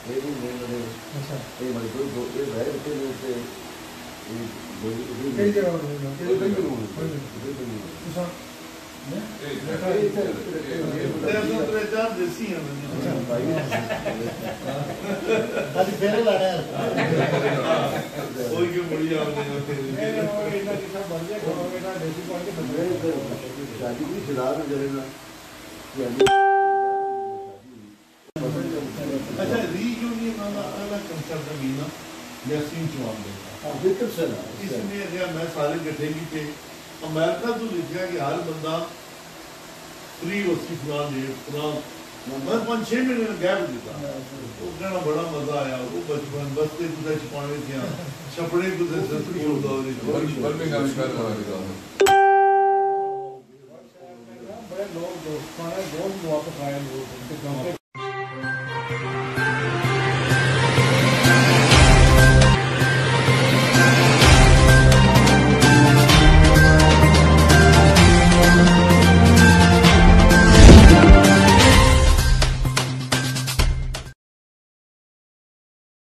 ये भी नहीं बने अच्छा ये मजदूर दो ये भाई होते हैं से कई जगह पर होगा ये कई जगह होते हैं अच्छा तेरे चार देसी हैं आज फेरे लाने हैं कोई क्यों बढ़िया होने ये इतना कितना बढ़िया करोगे ना देसी पानी के बंदे शादी की खिलाफ जरेगा अच्छा रीयूनियन वाला अलग कंसेप्ट है ना यासीन चौहान देगा बिल्कुल सर इसमें अगर मैं सारे इकट्ठे भी थे अमेरिका तो लिखा कि हर बंदा फ्री उसकी फलान डेट फलान मैं 5-6 महीने गैप दिता वो कहना बड़ा मजा आया वो बचपन बस्ते कुछ छुपाने थे छपड़े कुछ स्कूल दौरे बर्मिंघम बड़े लोग दोस्त वापस आए लोग